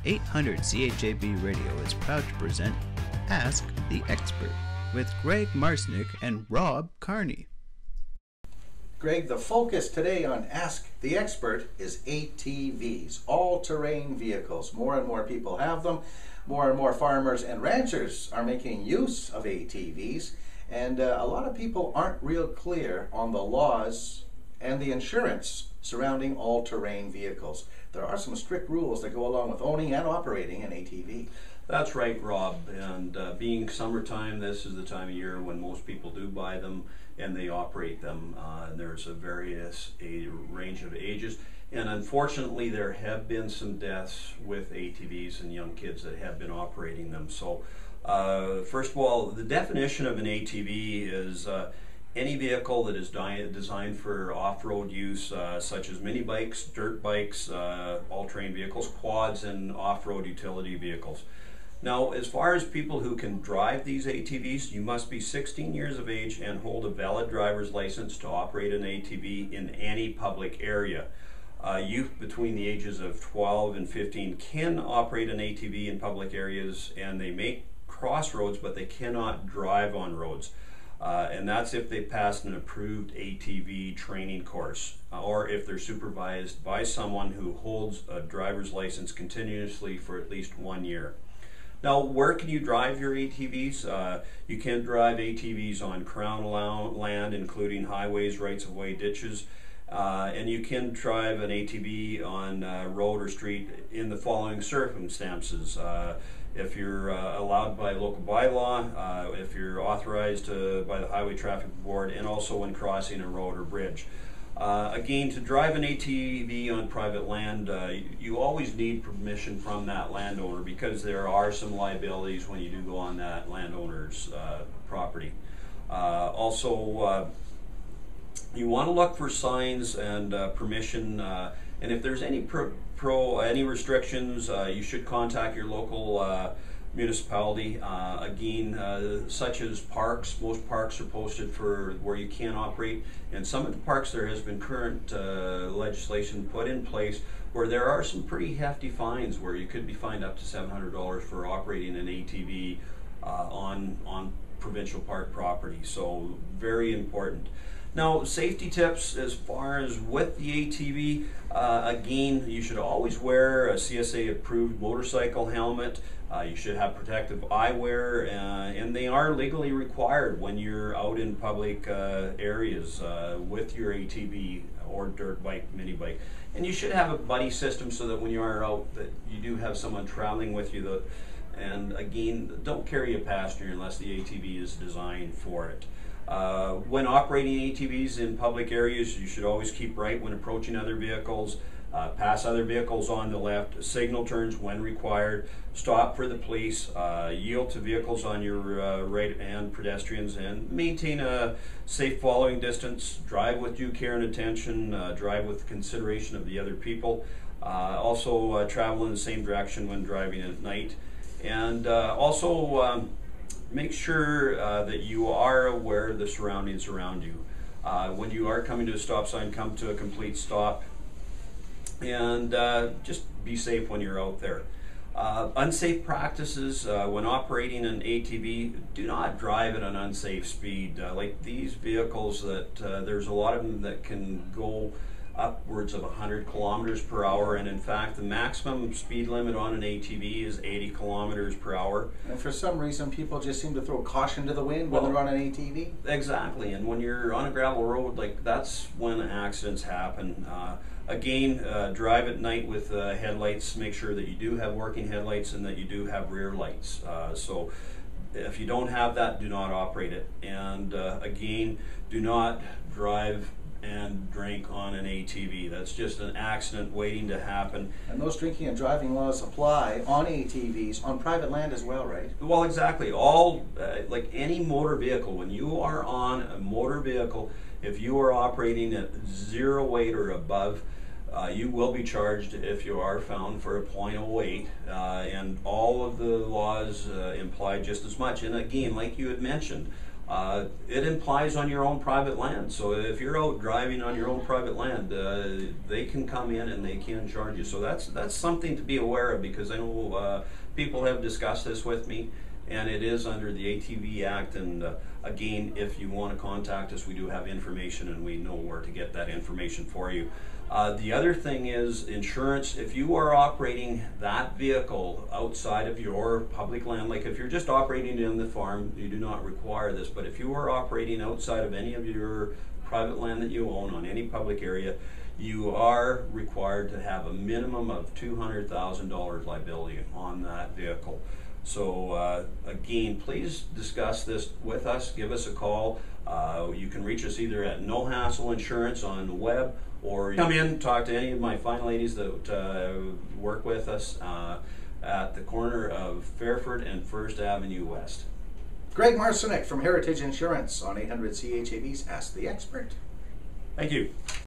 800 CHAB Radio is proud to present Ask the Expert with Greg Marcyniuk and Rob Carney. Greg, the focus today on Ask the Expert is ATVs, all-terrain vehicles. More and more people have them. More and more farmers and ranchers are making use of ATVs. And a lot of people aren't real clear on the laws and the insurance surrounding all-terrain vehicles. There are some strict rules that go along with owning and operating an ATV. That's right, Rob. And being summertime, this is the time of year when most people do buy them and they operate them. There's a range of ages. And unfortunately, there have been some deaths with ATVs and young kids that have been operating them. So first of all, the definition of an ATV is any vehicle that is designed for off-road use, such as mini bikes, dirt bikes, all-terrain vehicles, quads, and off-road utility vehicles. Now, as far as people who can drive these ATVs, you must be 16 years of age and hold a valid driver's license to operate an ATV in any public area. Youth between the ages of 12 and 15 can operate an ATV in public areas, and they may cross roads, but they cannot drive on roads. And that's if they passed an approved ATV training course, or if they're supervised by someone who holds a driver's license continuously for at least 1 year. Now, where can you drive your ATVs? You can drive ATVs on Crown land, including highways, rights-of-way, ditches, and you can drive an ATV on road or street in the following circumstances. If you're allowed by local bylaw, if you're authorized by the Highway Traffic Board, and also when crossing a road or bridge. Again, to drive an ATV on private land, you always need permission from that landowner, because there are some liabilities when you do go on that landowner's property. Also, you want to look for signs and permission, and if there's any any restrictions, you should contact your local municipality. Again, such as parks. Most parks are posted for where you can operate, and some of the parks there has been current legislation put in place where there are some pretty hefty fines, where you could be fined up to $700 for operating an ATV on provincial park property. So very important. Now, safety tips as far as with the ATV, again, you should always wear a CSA approved motorcycle helmet. You should have protective eyewear, and they are legally required when you're out in public areas with your ATV or dirt bike, mini bike. And you should have a buddy system so that when you are out, that you do have someone traveling with you. And again, don't carry a passenger unless the ATV is designed for it. When operating ATVs in public areas, you should always keep right when approaching other vehicles, pass other vehicles on the left, signal turns when required, stop for the police, yield to vehicles on your right and pedestrians, and maintain a safe following distance, drive with due care and attention, drive with consideration of the other people, also travel in the same direction when driving at night, and also make sure that you are aware of the surroundings around you. When you are coming to a stop sign, come to a complete stop, and just be safe when you're out there. Unsafe practices when operating an ATV: do not drive at an unsafe speed. Like these vehicles, that there's a lot of them that can go upwards of 100 kilometers per hour, and in fact the maximum speed limit on an ATV is 80 kilometers per hour. And for some reason people just seem to throw caution to the wind when they're on an ATV. Exactly, and when you're on a gravel road, like that's when accidents happen. Again, drive at night with headlights. Make sure that you do have working headlights and that you do have rear lights. So if you don't have that, do not operate it. And again, do not drive and drink on an ATV. That's just an accident waiting to happen. And those drinking and driving laws apply on ATVs on private land as well, right? Well, exactly. All like any motor vehicle, when you are on a motor vehicle, if you are operating at 0 weight or above, you will be charged if you are found for a .08, and all of the laws imply just as much. And again, like you had mentioned, it implies on your own private land. So if you're out driving on your own private land, they can come in and they can charge you. So that's something to be aware of, because I know people have discussed this with me, and it is under the ATV Act. And again, if you want to contact us, we do have information and we know where to get that information for you. The other thing is insurance. If you are operating that vehicle outside of your public land, like if you're just operating in the farm, you do not require this. But if you are operating outside of any of your private land that you own on any public area, you are required to have a minimum of $200,000 liability on that vehicle. So again, please discuss this with us. Give us a call. You can reach us either at No Hassle Insurance on the web, or come in, talk to any of my fine ladies that work with us at the corner of Fairford and First Avenue West. Greg Marcyniuk from Heritage Insurance on 800 CHAB's Ask the Expert. Thank you.